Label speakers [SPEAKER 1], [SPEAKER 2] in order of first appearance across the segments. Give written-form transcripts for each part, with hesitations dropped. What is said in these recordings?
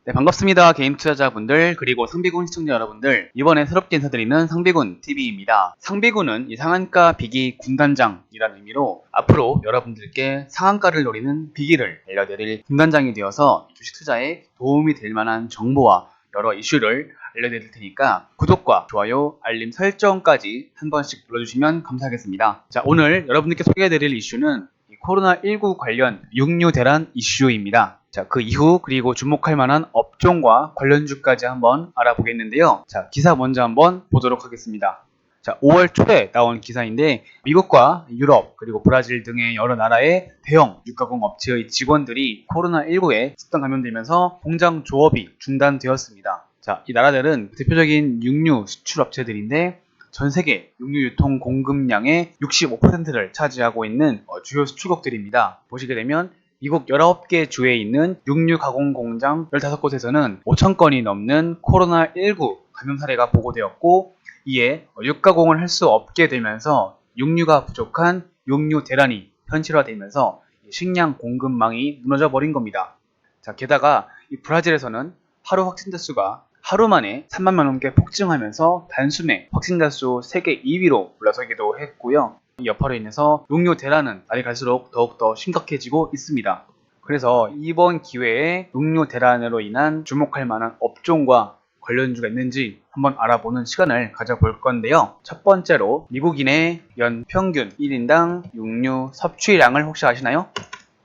[SPEAKER 1] 네, 반갑습니다. 개인 투자자분들 그리고 상비군 시청자 여러분들, 이번에 새롭게 인사드리는 상비군 TV입니다. 상비군은 이 상한가 비기 군단장이라는 의미로 앞으로 여러분들께 상한가를 노리는 비기를 알려드릴 군단장이 되어서 주식 투자에 도움이 될 만한 정보와 여러 이슈를 알려드릴 테니까 구독과 좋아요, 알림 설정까지 한 번씩 눌러주시면 감사하겠습니다. 자, 오늘 여러분들께 소개해드릴 이슈는 코로나19 관련 육류 대란 이슈입니다. 자, 그 이후 그리고 주목할 만한 업종과 관련주까지 한번 알아보겠는데요. 자, 기사 먼저 한번 보도록 하겠습니다. 자, 5월 초에 나온 기사인데 미국과 유럽 그리고 브라질 등의 여러 나라의 대형 육가공 업체의 직원들이 코로나19에 집단 감염되면서 공장 조업이 중단되었습니다. 자, 이 나라들은 대표적인 육류 수출 업체들인데 전 세계 육류 유통 공급량의 65%를 차지하고 있는 주요 수출국들입니다. 보시게 되면 미국 19개 주에 있는 육류 가공 공장 15곳에서는 5,000건이 넘는 코로나19 감염 사례가 보고되었고, 이에 육가공을 할 수 없게 되면서 육류가 부족한 육류 대란이 현실화되면서 식량 공급망이 무너져 버린 겁니다. 자, 게다가 이 브라질에서는 하루 확진자 수가 하루 만에 3만 명 넘게 폭증하면서 단숨에 확진자 수 세계 2위로 올라서기도 했고요. 이 여파로 인해서 육류 대란은 날이 갈수록 더욱더 심각해지고 있습니다. 그래서 이번 기회에 육류 대란으로 인한 주목할 만한 업종과 관련주가 있는지 한번 알아보는 시간을 가져볼 건데요. 첫 번째로 미국인의 연 평균 1인당 육류 섭취량을 혹시 아시나요?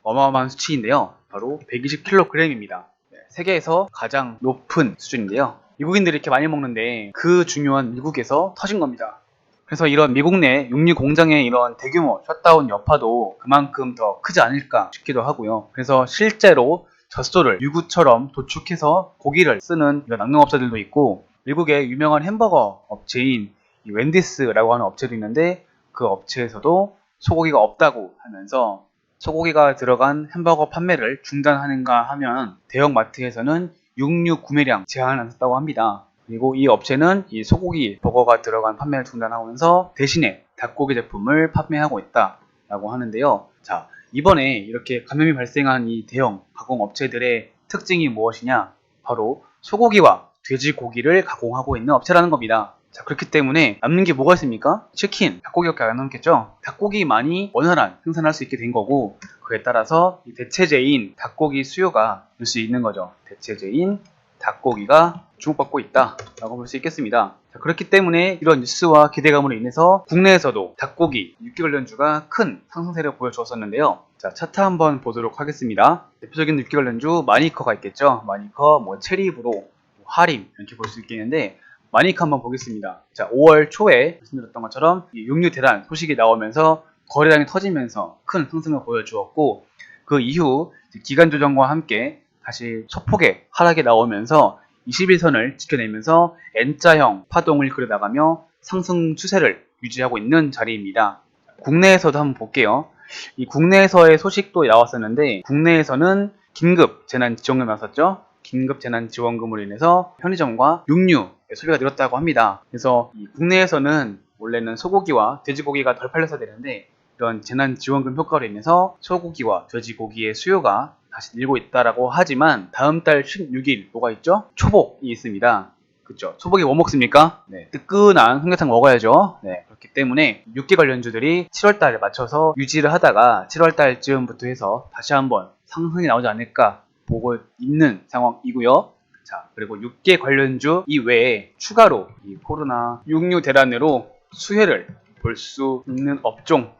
[SPEAKER 1] 어마어마한 수치인데요. 바로 120kg입니다. 세계에서 가장 높은 수준인데요. 미국인들이 이렇게 많이 먹는데 그 중요한 미국에서 터진 겁니다. 그래서 이런 미국 내 육류 공장의 이런 대규모 셧다운 여파도 그만큼 더 크지 않을까 싶기도 하고요. 그래서 실제로 젖소를 유구처럼 도축해서 고기를 쓰는 이런 낙농업자들도 있고, 미국의 유명한 햄버거 업체인 웬디스라고 하는 업체도 있는데 그 업체에서도 소고기가 없다고 하면서 소고기가 들어간 햄버거 판매를 중단하는가 하면 대형 마트에서는 육류 구매량 제한을 나섰다고 합니다. 그리고 이 업체는 이 소고기 버거가 들어간 판매를 중단하면서 대신에 닭고기 제품을 판매하고 있다라고 하는데요. 자, 이번에 이렇게 감염이 발생한 이 대형 가공 업체들의 특징이 무엇이냐? 바로 소고기와 돼지고기를 가공하고 있는 업체라는 겁니다. 자, 그렇기 때문에 남는 게 뭐가 있습니까? 치킨, 닭고기밖에 안 남겠죠? 닭고기만이 원활한 생산할 수 있게 된 거고, 그에 따라서 이 대체제인 닭고기 수요가 늘 수 있는 거죠. 대체제인 닭고기가 주목받고 있다라고 볼 수 있겠습니다. 자, 그렇기 때문에 이런 뉴스와 기대감으로 인해서 국내에서도 닭고기, 육기 관련주가 큰 상승세를 보여주었었는데요. 자, 차트 한번 보도록 하겠습니다. 대표적인 육기 관련주 마니커가 있겠죠. 마니커, 체리브로, 하림 이렇게 볼 수 있겠는데, 마니커 한번 보겠습니다. 자, 5월 초에 말씀드렸던 것처럼 육류 대란 소식이 나오면서 거래량이 터지면서 큰 상승을 보여주었고, 그 이후 기간 조정과 함께 다시 소폭의 하락이 나오면서 21선을 지켜내면서 N자형 파동을 그려나가며 상승 추세를 유지하고 있는 자리입니다. 국내에서도 한번 볼게요. 이 국내에서의 소식도 나왔었는데, 국내에서는 긴급 재난지원금 나왔었죠. 긴급 재난지원금으로 인해서 편의점과 육류 소비가 늘었다고 합니다. 그래서 이 국내에서는 원래는 소고기와 돼지고기가 덜 팔려서 되는데, 이런 재난지원금 효과로 인해서 소고기와 돼지고기의 수요가 다시 늘고 있다라고 하지만, 다음 달 16일 뭐가 있죠? 초복이 있습니다. 그쵸? 초복에 뭐 먹습니까? 네, 뜨끈한 삼계탕 먹어야죠. 네, 그렇기 때문에 육계 관련주들이 7월달에 맞춰서 유지를 하다가 7월달쯤부터 해서 다시 한번 상승이 나오지 않을까 보고 있는 상황이고요. 자, 그리고 육계 관련주 이외에 추가로 이 코로나 육류 대란으로 수혜를 볼 수 있는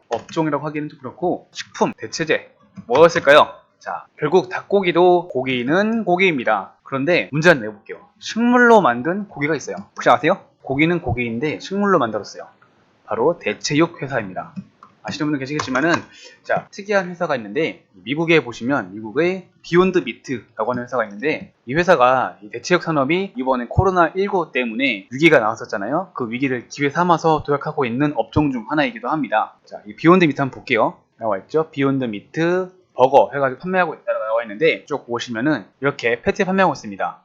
[SPEAKER 1] 업종이라고 하기는 좀 그렇고, 식품, 대체제 뭐였을까요? 자, 결국 닭고기도 고기는 고기입니다. 그런데 문제는 내볼게요. 식물로 만든 고기가 있어요. 혹시 아세요? 고기는 고기인데 식물로 만들었어요. 바로 대체육 회사입니다. 아시는 분들 계시겠지만은, 자, 특이한 회사가 있는데, 미국에 보시면 미국의 비욘드 미트라고 하는 회사가 있는데, 이 회사가 이 대체육 산업이 이번에 코로나19 때문에 위기가 나왔었잖아요. 그 위기를 기회 삼아서 도약하고 있는 업종 중 하나이기도 합니다. 자, 이 비욘드 미트 한번 볼게요. 나와 있죠? 비욘드 미트 버거 해가지고 판매하고 있다고 나와 있는데, 쭉 보시면은 이렇게 패티 판매하고 있습니다.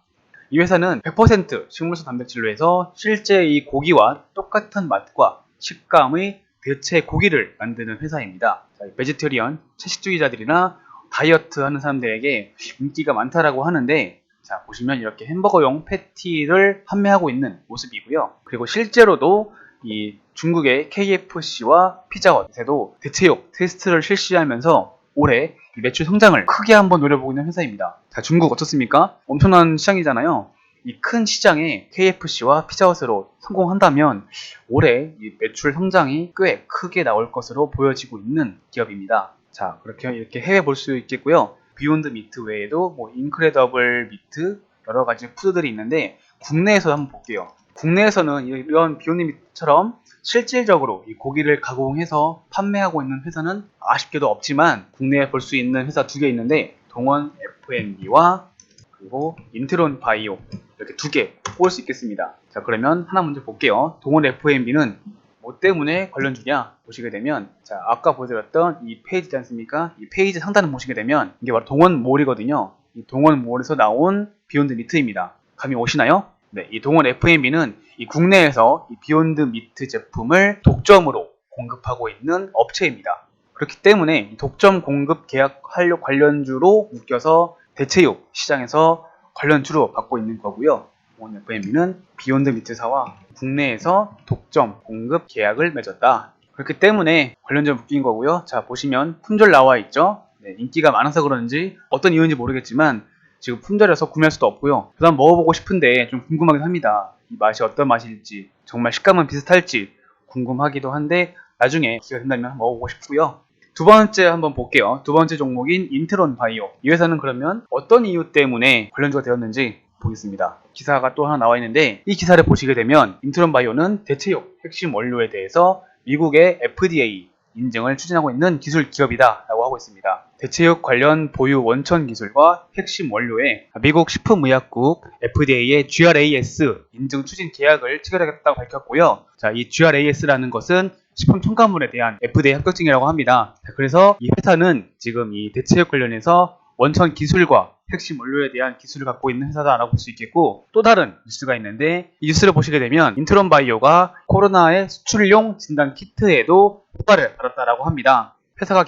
[SPEAKER 1] 이 회사는 100% 식물성 단백질로 해서 실제 이 고기와 똑같은 맛과 식감의 대체 고기를 만드는 회사입니다. 자, 베지테리언, 채식주의자들이나 다이어트 하는 사람들에게 인기가 많다라고 하는데, 자, 보시면 이렇게 햄버거용 패티를 판매하고 있는 모습이고요. 그리고 실제로도 이 중국의 KFC와 피자헛에도 대체육 테스트를 실시하면서 올해 매출 성장을 크게 한번 노려보고 있는 회사입니다. 자, 중국 어떻습니까? 엄청난 시장이잖아요. 이 큰 시장에 KFC와 피자헛으로 성공한다면 올해 이 매출 성장이 꽤 크게 나올 것으로 보여지고 있는 기업입니다. 자, 그렇게 이렇게 해외 볼 수 있겠고요. 비욘드 미트 외에도 뭐 인크레더블 미트 여러 가지 푸드들이 있는데 국내에서 한번 볼게요. 국내에서는 이런 비욘드 미트처럼 실질적으로 이 고기를 가공해서 판매하고 있는 회사는 아쉽게도 없지만 국내에 볼 수 있는 회사 두 개 있는데 동원 F&B와 그리고 인트론 바이오 이렇게 두 개 꼽을 수 있겠습니다. 자, 그러면 하나 먼저 볼게요. 동원 F&B는 뭐 때문에 관련주냐 보시게 되면, 자, 아까 보여드렸던 이 페이지지 않습니까? 이 페이지 상단을 보시게 되면 이게 바로 동원몰이거든요. 이 동원몰에서 나온 비욘드 미트입니다. 감이 오시나요? 네, 이 동원 F&B는 이 국내에서 이 비욘드 미트 제품을 독점으로 공급하고 있는 업체입니다. 그렇기 때문에 이 독점 공급 계약 활력 관련주로 묶여서 대체육 시장에서 관련주로 받고 있는 거고요. 동원 F&B는 비욘드 미트사와 국내에서 독점 공급 계약을 맺었다. 그렇기 때문에 관련주로 묶인 거고요. 자, 보시면 품절 나와 있죠. 네, 인기가 많아서 그런지 어떤 이유인지 모르겠지만 지금 품절해서 구매할 수도 없고요. 저도 한번 먹어보고 싶은데 좀 궁금하긴 합니다. 이 맛이 어떤 맛일지, 정말 식감은 비슷할지 궁금하기도 한데 나중에 기회가 된다면 먹어보고 싶고요. 두 번째 한번 볼게요. 두 번째 종목인 인트론 바이오. 이 회사는 그러면 어떤 이유 때문에 관련주가 되었는지 보겠습니다. 기사가 또 하나 나와 있는데 이 기사를 보시게 되면 인트론 바이오는 대체육 핵심 원료에 대해서 미국의 FDA 인증을 추진하고 있는 기술 기업이다 라고 하고 있습니다. 대체육 관련 보유 원천 기술과 핵심 원료에 미국 식품의약국 FDA의 GRAS 인증 추진 계약을 체결하겠다고 밝혔고요. 자, 이 GRAS라는 것은 식품 첨가물에 대한 FDA 합격증이라고 합니다. 자, 그래서 이 회사는 지금 이 대체육 관련해서 원천 기술과 핵심 원료에 대한 기술을 갖고 있는 회사다라고 볼 수 있겠고, 또 다른 뉴스가 있는데 이 뉴스를 보시게 되면 인트론 바이오가 코로나의 수출용 진단 키트에도 허가를 받았다라고 합니다. 회사가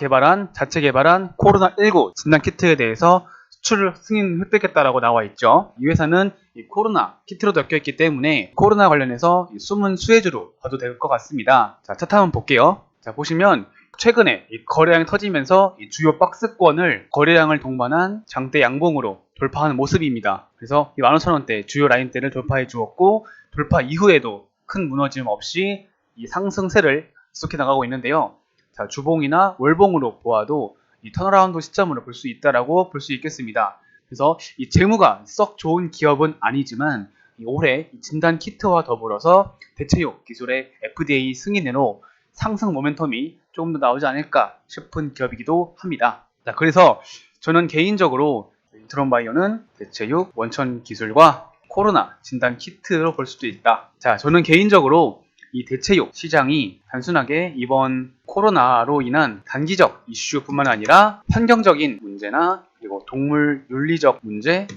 [SPEAKER 1] 자체 개발한 코로나19 진단 키트에 대해서 수출 승인 획득했다라고 나와 있죠. 이 회사는 이 코로나 키트로도 엮여있기 때문에 코로나 관련해서 숨은 수혜주로 봐도 될 것 같습니다. 자, 차트 한번 볼게요. 자, 보시면 최근에 이 거래량이 터지면서 이 주요 박스권을 거래량을 동반한 장대 양봉으로 돌파하는 모습입니다. 그래서 이 15,000원대 주요 라인대를 돌파해 주었고, 돌파 이후에도 큰 무너짐 없이 이 상승세를 지속해 나가고 있는데요. 자, 주봉이나 월봉으로 보아도 이 턴어라운드 시점으로 볼 수 있다라고 볼 수 있겠습니다. 그래서 이 재무가 썩 좋은 기업은 아니지만 올해 이 진단 키트와 더불어서 대체육 기술의 FDA 승인으로 상승 모멘텀이 조금 더 나오지 않을까 싶은 기업이기도 합니다. 자, 그래서 저는 개인적으로 인트론 바이오는 대체육 원천 기술과 코로나 진단 키트로 볼 수도 있다. 자, 저는 개인적으로 이 대체육 시장이 단순하게 이번 코로나로 인한 단기적 이슈뿐만 아니라 환경적인 문제나 그리고 동물 윤리적 문제,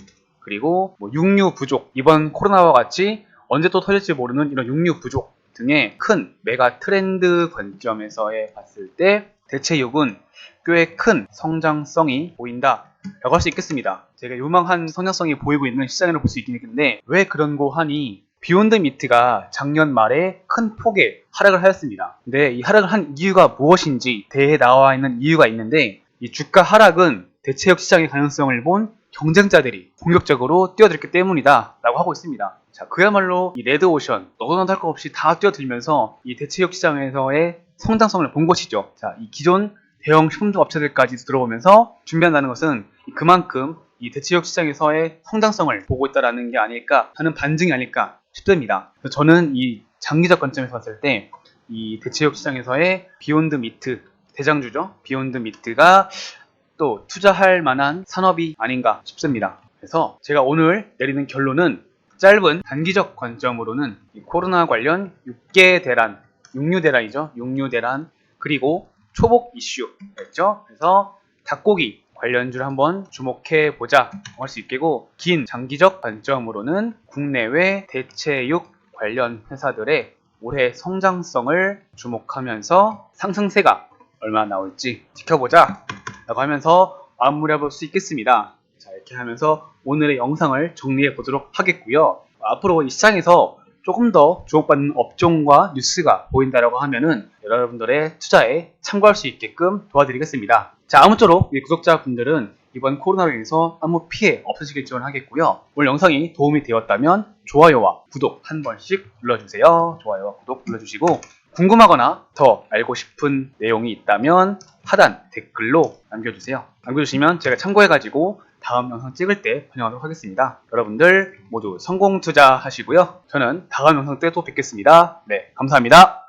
[SPEAKER 1] 그리고 뭐 육류 부족, 이번 코로나와 같이 언제 또 터질지 모르는 이런 육류 부족 등의 큰 메가 트렌드 관점에서의 봤을 때 대체육은 꽤 큰 성장성이 보인다 라고 할 수 있겠습니다. 제가 유망한 성장성이 보이고 있는 시장이라고 볼 수 있겠는데, 왜 그런고 하니 비욘드 미트가 작년 말에 큰 폭의 하락을 하였습니다. 근데 이 하락을 한 이유가 무엇인지 대에 나와 있는 이유가 있는데, 이 주가 하락은 대체육 시장의 가능성을 본 경쟁자들이 공격적으로 뛰어들기 때문이다 라고 하고 있습니다. 자, 그야말로 이 레드오션 너도 나도 할 거 없이 다 뛰어들면서 이 대체육 시장에서의 성장성을 본 것이죠. 자, 이 기존 대형 식품종 업체들까지 들어오면서 준비한다는 것은 그만큼 이 대체육 시장에서의 성장성을 보고 있다는 게 아닐까 하는 반증이 아닐까 싶습니다. 그래서 저는 이 장기적 관점에서 봤을 때 이 대체육 시장에서의 비욘드 미트 대장주죠. 비욘드 미트가 또 투자할 만한 산업이 아닌가 싶습니다. 그래서 제가 오늘 내리는 결론은 짧은 단기적 관점으로는 이 코로나 관련 육류대란이죠. 육류대란, 그리고 초복 이슈였죠. 그래서 닭고기 관련주를 한번 주목해 보자 할 수 있겠고, 긴 장기적 관점으로는 국내외 대체육 관련 회사들의 올해 성장성을 주목하면서 상승세가 얼마나 나올지 지켜보자 라고 하면서 마무리해 볼 수 있겠습니다. 자, 이렇게 하면서 오늘의 영상을 정리해 보도록 하겠고요. 앞으로 이 시장에서 조금 더 주목받는 업종과 뉴스가 보인다라고 하면은 여러분들의 투자에 참고할 수 있게끔 도와드리겠습니다. 자, 아무쪼록 우리 구독자분들은 이번 코로나로 인해서 아무 피해 없으시길 기원하겠고요. 오늘 영상이 도움이 되었다면 좋아요와 구독 한 번씩 눌러주세요. 좋아요와 구독 눌러주시고 궁금하거나 더 알고 싶은 내용이 있다면 하단 댓글로 남겨주세요. 남겨주시면 제가 참고해가지고 다음 영상 찍을 때 반영하도록 하겠습니다. 여러분들 모두 성공 투자하시고요. 저는 다음 영상 때 또 뵙겠습니다. 네, 감사합니다.